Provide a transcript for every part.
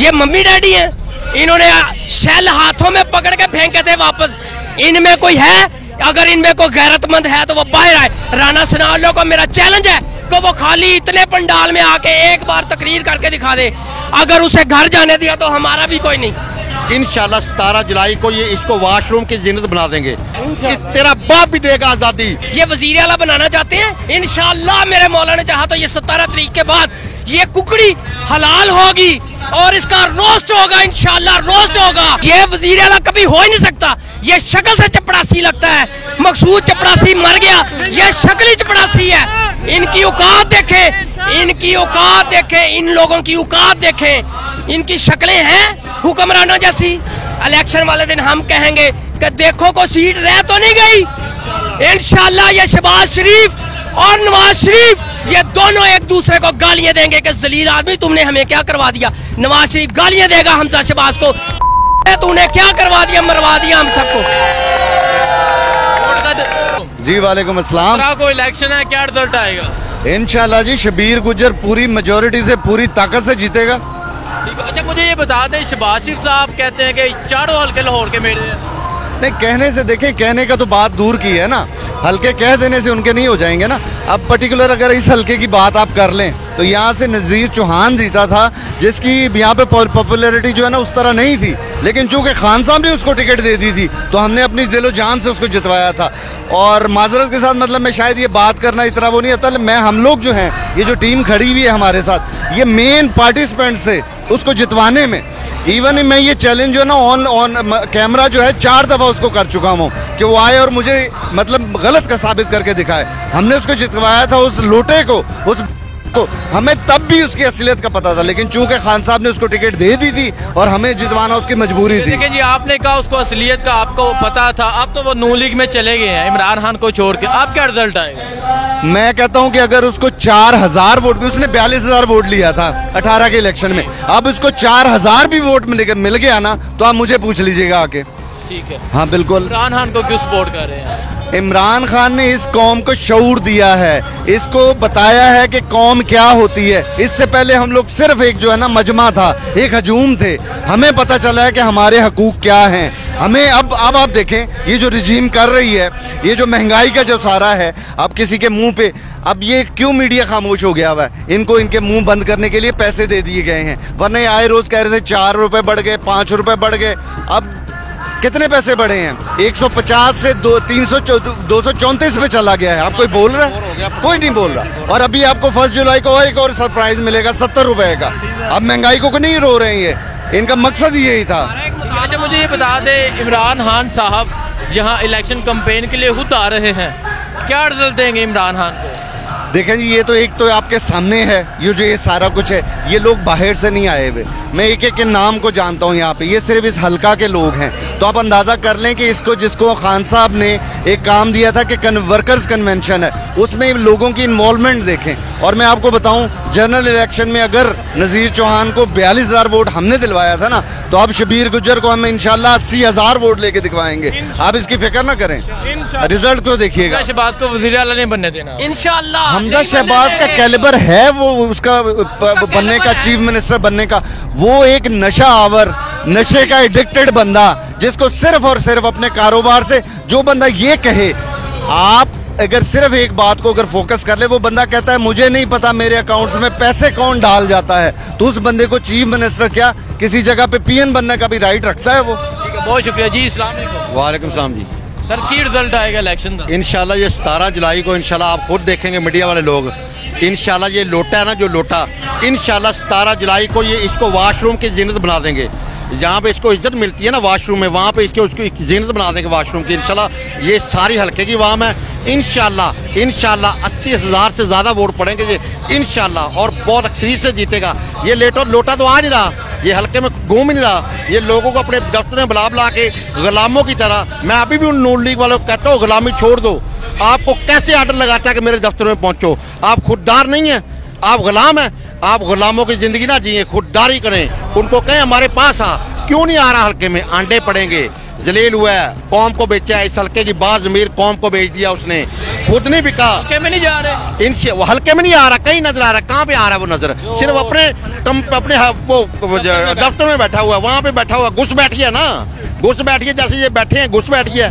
ये mummy daddy हैं, इन्होंने शेल हाथों में पकड़ के फेंके थे वापस। इनमें कोई है, अगर इनमें कोई गैरतमंद है तो वो बाहर आए। राणा सनाउल्लाह को मेरा चैलेंज है कि वो खाली इतने पंडाल में आके एक बार तकरीर करके दिखा दे। अगर उसे घर जाने दिया तो हमारा भी कोई नहीं। इंशाल्लाह 17 जुलाई को ये इसको वॉशरूम की जिन्नत बना देंगे। तेरा बाप भी देगा आजादी। ये वजीर आला बनाना चाहते हैं, इंशाल्लाह मेरे मौला ने चाहा तो ये 17 तारीख के बाद ये कुकड़ी हलाल होगी और इसका रोस्ट होगा, इंशाल्लाह रोस्ट होगा। ये वजीर आला कभी हो ही नहीं सकता। ये शक्ल से चपड़ासी लगता है। मकसूद चपड़ासी मर गया, ये शक्ल ही चपड़ासी है। इनकी औकात देखे, इनकी औकात देखे, इन लोगों की औकात देखे। इनकी शक्लें हैं हुक्मरानों जैसी। इलेक्शन वाले दिन हम कहेंगे कि देखो को सीट रह तो नहीं गई। इंशाल्लाह ये शहबाज शरीफ और नवाज शरीफ ये दोनों एक दूसरे को गालियां देंगे कि जलील आदमी तुमने हमें क्या करवा दिया। नवाज शरीफ गालियां देगा हमजा शहबाज को, तूने क्या करवा दिया, मरवा दिया हम सबको। जी वालेकुम अस्सलाम। को इलेक्शन है, क्या रिजल्ट आएगा? इंशाल्लाह जी शबीर गुजर पूरी मेजोरिटी से पूरी ताकत से जीतेगा। ठीक है। अच्छा मुझे ये बता दें, शहबाज शरीफ साहब कहते हैं कि चारों हल्के लाहौर के मेरे हैं। नहीं, कहने से देखें, कहने का तो बात दूर की है ना, हल्के कह देने से उनके नहीं हो जाएंगे ना। अब पर्टिकुलर अगर इस हल्के की बात आप कर लें तो यहाँ से नज़ीर चौहान जीता था, जिसकी यहाँ पे पॉपुलैरिटी जो है ना उस तरह नहीं थी, लेकिन चूंकि खान साहब ने उसको टिकट दे दी थी तो हमने अपनी दिलो जान से उसको जितवाया था। और माजरत के साथ मतलब मैं शायद ये बात करना इतना वो नहीं आता, मैं हम लोग जो हैं, ये जो टीम खड़ी हुई है हमारे साथ, ये मेन पार्टिसिपेंट से उसको जितवाने में। इवन मैं ये चैलेंज जो है ना ऑन कैमरा जो है 4 दफ़ा उसको कर चुका हूँ कि वो आए और मुझे मतलब गलत का साबित करके दिखाए। हमने उसको जितवाया था, उस लोटे को, उस तो हमें तब भी उसकी असलियत का पता था, लेकिन चूंकि खान साहब ने उसको टिकट दे दी थी और हमें जितवाना उसकी मजबूरी थी। देखिए जी, आपने कहा उसको असलियत का आपको पता था, अब तो वो नून लीग में चले गए हैं इमरान खान को छोड़ के। अब क्या रिजल्ट आएगा? मैं कहता हूं कि अगर उसको 4000 वोट भी, उसने 42,000 वोट लिया था 18 के इलेक्शन में, अब उसको 4000 भी वोट मिल गया ना तो आप मुझे पूछ लीजिएगा आके। ठीक है, हाँ बिल्कुल। इमरान खान को क्यों सपोर्ट कर रहे हैं? इमरान खान ने इस कौम को शऊर दिया है, इसको बताया है कि कौम क्या होती है। इससे पहले हम लोग सिर्फ एक जो है ना मजमा था, एक हजूम थे, हमें पता चला है कि हमारे हकूक क्या हैं। हमें अब आप देखें, ये जो रिजीम कर रही है, ये जो महंगाई का जो सारा है, अब किसी के मुंह पे, अब ये क्यों मीडिया खामोश हो गया हुआ है? इनको इनके मुंह बंद करने के लिए पैसे दे दिए गए हैं, वरना आए रोज कह रहे थे 4 रुपए बढ़ गए, 5 रुपए बढ़ गए। अब कितने पैसे बढ़े हैं? 150 से 234 पे चला गया है। आप कोई बोल रहा है? कोई नहीं बोल रहा। और अभी आपको 1 जुलाई को एक और सरप्राइज मिलेगा 70 रुपए का। अब महंगाई को नहीं रो रहे हैं, इनका मकसद ही यही था। अच्छा मुझे ये बता दे, इमरान खान साहब जहां इलेक्शन कैंपेन के लिए खुद आ रहे हैं, क्या रिजल्ट देंगे इमरान खान को? देखें जी, ये तो एक तो आपके सामने है, ये जो ये सारा कुछ है, ये लोग बाहर से नहीं आए हुए। मैं एक एक के नाम को जानता हूँ यहाँ पे, ये सिर्फ इस हल्का के लोग हैं। तो आप अंदाज़ा कर लें कि इसको, जिसको खान साहब ने एक काम दिया था कि वर्कर्स कन्वेंशन है, उसमें लोगों की इन्वॉल्वमेंट देखें। और मैं आपको बताऊं, जनरल इलेक्शन में अगर नज़ीर चौहान को 42,000 वोट हमने दिलवाया था ना, तो अब शबीर गुजर को हम इंशाल्लाह 80,000 वोट लेके दिखवाएंगे। आप इसकी फिक्र ना करें, रिजल्ट को देखिएगा। शहबाज को वज़ीर आला नहीं बनने देना इंशाल्लाह। हमजा शहबाज का कैलिबर है, वो उसका बनने का, चीफ मिनिस्टर बनने का। वो एक नशा आवर, नशे का एडिक्टेड बंदा, जिसको सिर्फ और सिर्फ अपने कारोबार से, जो बंदा ये कहे, आप अगर सिर्फ एक बात को अगर फोकस कर ले, वो बंदा कहता है मुझे नहीं पता मेरे अकाउंट्स में पैसे कौन डाल जाता है, तो उस बंदे को चीफ मिनिस्टर क्या किसी जगह पे पीएन बनने का भी राइट रखता है वो। बहुत शुक्रिया जी। अस्सलाम वालेकुम। वालेकुम सलाम जी। सर की रिजल्ट आएगा इलेक्शन का? इंशाल्लाह ये 17 जुलाई को इंशाल्लाह आप खुद देखेंगे, मीडिया वाले लोग। इंशाल्लाह ये लोटा है ना, जो लोटा, इंशाल्लाह 17 जुलाई को ये इसको वॉशरूम की जिन्नत बना देंगे। जहाँ पे इसको इज्जत मिलती है ना वॉशरूम में, वहाँ पे इसके उसकी जिन्नत बना देंगे वॉशरूम की। इंशाल्लाह ये सारी हल्के की वाम है। इंशाल्लाह 80,000 से ज़्यादा वोट पड़ेंगे ये इंशाल्लाह, और बहुत अक्सरियत से जीतेगा। ये लोटा तो आ नहीं रहा, ये हल्के में घूम ही नहीं रहा। ये लोगों को अपने दफ्तर में बुला के गुलामों की तरह, मैं अभी भी उन नून लीग वालों को कहता हूँ, गुलामी छोड़ दो। आपको कैसे आर्डर लगाता है कि मेरे दफ्तर में पहुँचो? आप खुददार नहीं हैं, आप गुलाम हैं। आप गुलामों की जिंदगी ना जिए, खुददारी करें। उनको कहें हमारे पास आ, क्यों नहीं आ रहा हल्के में? आंडे पड़ेंगे, जलील हुआ है, कौम को बेचा है, इस हल्के की बात ज़मीर कौम को बेच दिया उसने, खुद नहीं बिका। हल्के में नहीं जा रहे, वो हल्के में नहीं आ रहा, कहीं नजर आ रहा है, कहाँ पे आ रहा है वो नजर, सिर्फ अपने वो दफ्तर में बैठा हुआ है, वहाँ पे बैठा हुआ, घुस बैठिए ना, घुस बैठिए, जैसे ये बैठे हैं घुस बैठिए।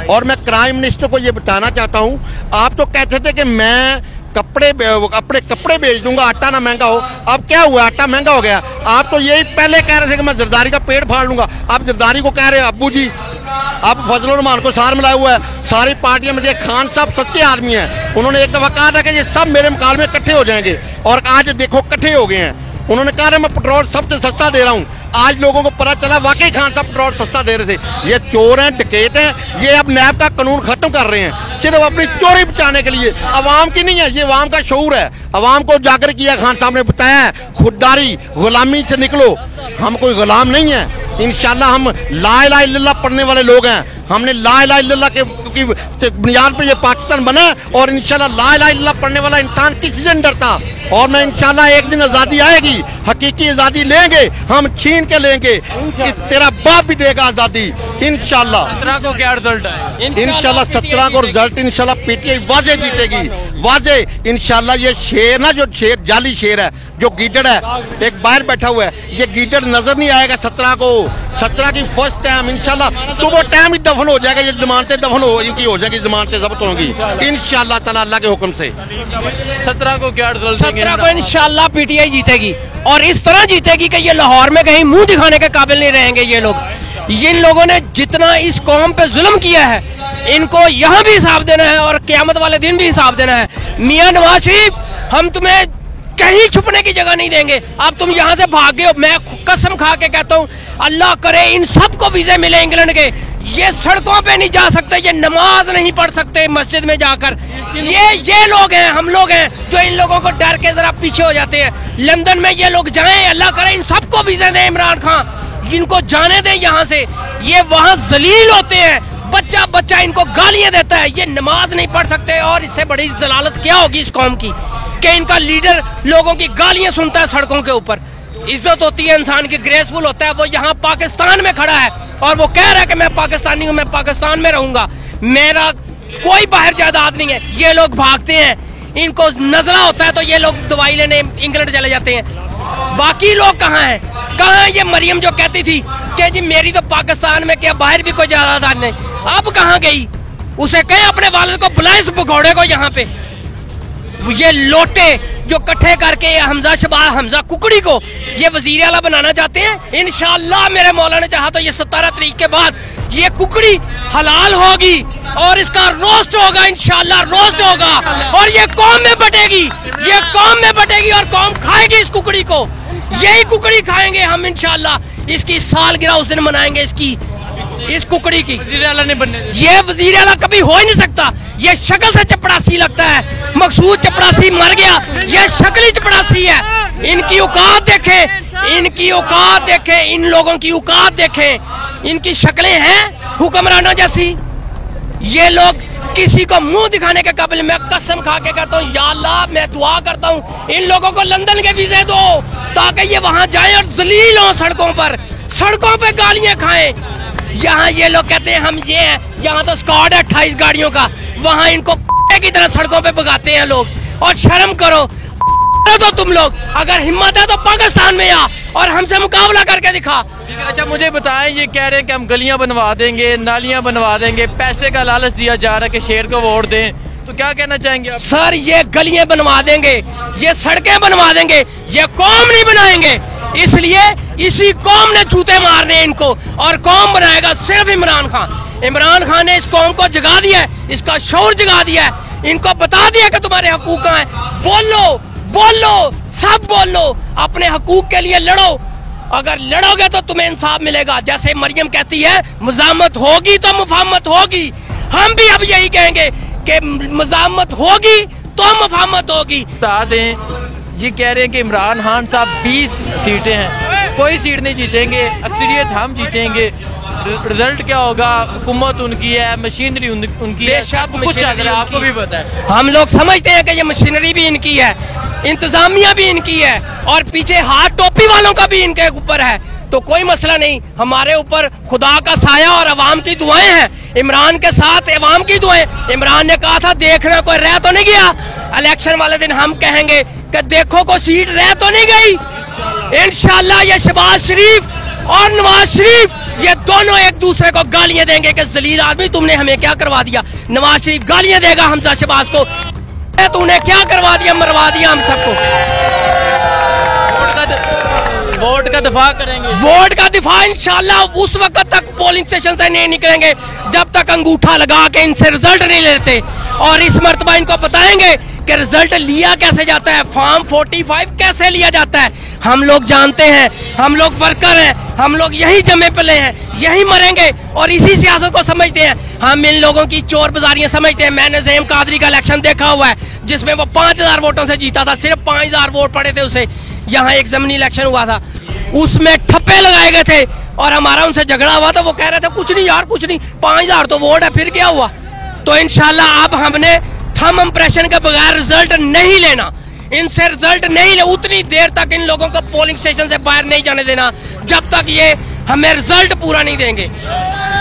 और मैं क्राइम मिनिस्टर को ये बताना चाहता हूँ, आप तो कहते थे कि मैं अपने कपड़े बेच दूंगा, आटा ना महंगा हो, अब क्या हुआ, आटा महंगा हो गया। आप तो यही पहले कह रहे थे कि मैं जरदारी का पेड़ फाड़ लूंगा, आप जरदारी को कह रहे हैं अब्बू जी, आप फजल रहमान को सार मिलाया हुआ है, सारी पार्टियां में। खान साहब सच्चे आदमी हैं, उन्होंने एक दफा कहा था कि ये सब मेरे मुकाबले में इकट्ठे हो जाएंगे, और आज देखो इकट्ठे हो गए हैं। उन्होंने कहा मैं पेट्रोल सबसे सस्ता दे रहा हूँ, आज लोगों को पता चला वाकई खान साहब पेट्रोल सस्ता दे रहे थे। ये चोर हैं, डकैत हैं, ये अब नैब का कानून खत्म कर रहे हैं सिर्फ अपनी चोरी बचाने के लिए। अवाम की नहीं है, ये अवाम का शऊर है, अवाम को उजागर किया। खान साहब ने बताया है खुददारी गुलामी से निकलो, हम कोई गुलाम नहीं है। इंशाल्लाह हम ला इलाहा इल्लल्लाह पढ़ने वाले लोग हैं, हमने ला इलाहा इल्लल्लाह की बुनियाद पे ये पाकिस्तान बना, और इंशाल्लाह ला इलाहा इल्लल्लाह पढ़ने वाला इंसान किसी से नहीं डरता। और मैं इंशाल्लाह एक दिन आज़ादी आएगी, हकीकी आज़ादी लेंगे, हम छीन के लेंगे, तेरा बाप भी देगा आज़ादी इंशाल्लाह। 17 को क्या रिजल्ट है? इंशाल्लाह 17 को रिजल्ट इंशाल्लाह पीटीआई वाजे जीतेगी, वाजे इंशाल्लाह। ये शेर ना, जो शेर जाली शेर है, जो गीदड़ है, एक बाहर बैठा हुआ है, ये गीदड़ नजर नहीं आएगा 17 को। 17 की फर्स्ट टाइम इंशाल्लाह सुबह टाइम ही दफन हो जाएगा, ये जमानतें दफन हो इनकी हो जाएगी, जमानतें जब्त होंगी इंशाल्लाह ताला अल्लाह के हुक्म से। 17 को क्या रिजल्ट? 17 को इंशाल्लाह पीटीआई जीतेगी, और इस तरह जीतेगी कि ये लाहौर में कहीं मुंह दिखाने के काबिल नहीं रहेंगे ये लोग। जिन लोगों ने जितना इस कौम पे जुल्म किया है, इनको यहाँ भी हिसाब देना है और क़यामत वाले दिन भी हिसाब देना है। मियां नवाज शरीफ, हम तुम्हें कहीं छुपने की जगह नहीं देंगे। अब तुम यहाँ से भाग गए हो, मैं कसम खा के कहता हूँ, अल्लाह करे इन सबको वीजे मिले इंग्लैंड के। ये सड़कों पे नहीं जा सकते, ये नमाज नहीं पढ़ सकते मस्जिद में जाकर। ये लोग हैं, हम लोग हैं जो इन लोगों को डर के जरा पीछे हो जाते हैं। लंदन में ये लोग जाएं, अल्लाह करे इन सबको वीजे दें इमरान खान, जिनको जाने दें यहाँ से। ये वहाँ जलील होते हैं, बच्चा बच्चा इनको गालियां देता है, ये नमाज नहीं पढ़ सकते। और इससे बड़ी जलालत क्या होगी इस कौम की कि इनका लीडर लोगों की गालियां सुनता है सड़कों के ऊपर। इज्जत होती है इंसान की, ग्रेसफुल होता है। वो यहाँ पाकिस्तान में खड़ा है और वो कह रहा है कि मैं पाकिस्तानी हूँ, मैं पाकिस्तान में रहूंगा, मेरा कोई बाहर जायदाद नहीं है। ये लोग भागते हैं, इनको नजरा होता है तो ये लोग दवाई लेने इंग्लैंड चले जाते हैं। बाकी लोग कहाँ हैं? कहाँ है ये मरियम जो कहती थी कि जी मेरी तो पाकिस्तान में क्या बाहर भी कोई जायदाद नहीं, अब कहाँ गई? उसे कहें अपने वालिद को बुलाए इस भगौड़े को यहाँ पे। ये लोटे जो इकट्ठे करके हमजा शबाज हमजा कुकड़ी को ये वजीर आला बनाना चाहते हैं। इंशाअल्लाह मेरे मौला ने चाहा तो ये 17 तारीख के बाद ये कुकड़ी हलाल होगी और इसका रोस्ट होगा, इंशाअल्लाह रोस्ट होगा, और ये कौम में बटेगी, ये कौम में बटेगी और कौम खाएगी इस कुकड़ी को। यही कुकड़ी खाएंगे हम इंशाअल्लाह। इसकी सालगिरह उस दिन मनाएंगे इसकी, इस कुकड़ी की। वजीर आला नहीं बनने देंगे। ये वजीर आला कभी हो ही नहीं सकता। ये शक्ल से चपड़ासी लगता है, मकसूद चपड़ासी मर गया, ये शक्ल ही चपड़ासी है। इनकी औकात देखे, इनकी औकात देखे, इन लोगों की औकात देखे, इनकी शक्लें हैं हुक्मरानों जैसी। ये लोग किसी को मुंह दिखाने के काबिल। मैं कसम खा के कहता हूँ, या अल्लाह मैं दुआ करता हूँ इन लोगों को लंदन के वीजे दो ताकि ये वहां जाए और जलील हो सड़कों पर, सड़कों पे गालियां खाएं। यहाँ ये लोग कहते हैं हम ये हैं, यहाँ तो स्क्वाड है 28 गाड़ियों का, वहाँ इनको की तरह सड़कों पे भगाते हैं लोग। और शर्म करो तो तुम लोग, अगर हिम्मत है तो पाकिस्तान में आ और हमसे मुकाबला करके दिखा। अच्छा मुझे बताएं, ये कह रहे हैं कि हम गलियां बनवा देंगे, नालियां बनवा देंगे, पैसे का लालच दिया जा रहा है कि शेर को वोट दें, तो क्या कहना चाहेंगे आप? सर ये गलियां बनवा देंगे, ये सड़कें बनवा देंगे, ये कौम नहीं बनाएंगे। इसलिए इसी कौम ने जूते मारने इनको, और कौम बनाएगा सिर्फ इमरान खान। इमरान खान ने इस कौम को जगा दिया है, इसका शौर जगा दिया है, इनको बता दिया कि तुम्हारे हकूक कहाँ हैं। बोलो बोलो, सब बोलो, अपने हकूक के लिए लड़ो। अगर लड़ोगे तो तुम्हें इंसाफ मिलेगा। जैसे मरियम कहती है मज़ामत होगी तो मुफाहमत होगी, हम भी अब यही कहेंगे कि मज़ामत होगी तो मुफाहमत होगी। बता दें, ये कह रहे हैं कि इमरान खान साहब 20 सीटें हैं, कोई सीट नहीं जीतेंगे, अक्सरियत हम जीतेंगे। रिजल्ट क्या होगा? हुकूमत उनकी है, मशीनरी उनकी है, सब कुछ चल रहा है, आपको भी पता है। हम लोग समझते हैं कि ये मशीनरी भी इनकी है, इंतजामिया भी इनकी है, और पीछे हाथ टोपी वालों का भी इनके ऊपर है। तो कोई मसला नहीं, हमारे ऊपर खुदा का साया और अवाम की दुआएं हैं। इमरान के साथ अवाम की दुआएं। इमरान ने कहा था देखना कोई रह तो नहीं गया, इलेक्शन वाले दिन हम कहेंगे कि देखो को सीट रह तो नहीं गई। इंशाल्लाह ये शहबाज शरीफ और नवाज शरीफ ये दोनों एक दूसरे को गालियां देंगे कि जलील आदमी तुमने हमें क्या करवा दिया। नवाज शरीफ गालियां देगा हमजा शहबाज को, तूने क्या करवा दिया, मरवा दिया हम सबको। वोट का दिफा करेंगे, वोट का दिफा इंशाल्लाह उस वक्त तक पोलिंग स्टेशन से नहीं निकलेंगे जब तक अंगूठा लगा के इनसे रिजल्ट नहीं लेते। और इस मर्तबा इनको बताएंगे कि रिजल्ट लिया कैसे जाता है, फॉर्म 45 कैसे लिया जाता है। हम लोग जानते हैं, हम लोग वर्कर हैं, हम लोग यही जमे पले हैं, यही मरेंगे और इसी सियासत को समझते हैं। हम इन लोगों की चोर बाजारियां समझते हैं। मैंने ज़हीम कादरी का इलेक्शन देखा हुआ है जिसमें वो 5000 वोटों से जीता था, सिर्फ 5000 वोट पड़े थे उसे। यहाँ एक ज़मीनी इलेक्शन हुआ था, उसमें ठप्पे लगाए गए थे और हमारा उनसे झगड़ा हुआ था। वो कह रहे थे कुछ नहीं यार कुछ नहीं, 5000 तो वोट है, फिर क्या हुआ। तो इंशाल्लाह अब हमने थंब इंप्रेशन के बगैर रिजल्ट नहीं लेना, इनसे रिजल्ट नहीं ले, उतनी देर तक इन लोगों को पोलिंग स्टेशन से बाहर नहीं जाने देना जब तक ये हमें रिजल्ट पूरा नहीं देंगे।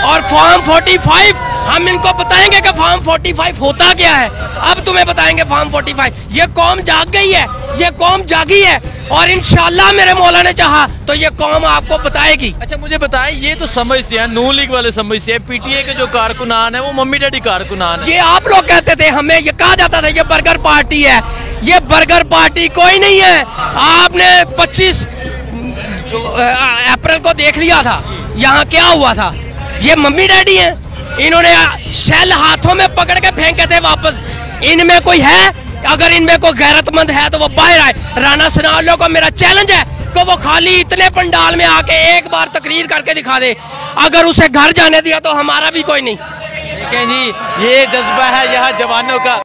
और फॉर्म 45 हम इनको बताएंगे कि फॉर्म 45 होता क्या है। अब तुम्हें बताएंगे फॉर्म 45। ये कौम जाग गई है, ये कौम जागी है और इंशाल्लाह मेरे मौला ने चाहा तो ये कौम आपको बताएगी। अच्छा मुझे बताएं, ये तो समझते हैं, नून लीग वाले समझते हैं, पीटीए के जो कारकुनान है वो मम्मी डैडी कारकुनान है। ये आप लोग कहते थे, हमें ये कहा जाता था ये बर्गर पार्टी है। ये बर्गर पार्टी कोई नहीं है। आपने 25 अप्रैल को देख लिया था यहाँ क्या हुआ था। ये मम्मी डैडी हैं, इन्होंने शेल हाथों में पकड़ के फेंके थे वापस। इनमें कोई है, अगर इनमें कोई गैरतमंद है तो वो बाहर आए। राना सनाउल्लाह को मेरा चैलेंज है कि वो खाली इतने पंडाल में आके एक बार तकरीर करके दिखा दे। अगर उसे घर जाने दिया तो हमारा भी कोई नहीं। देखें जी, ये जज्बा है यहाँ जवानों का।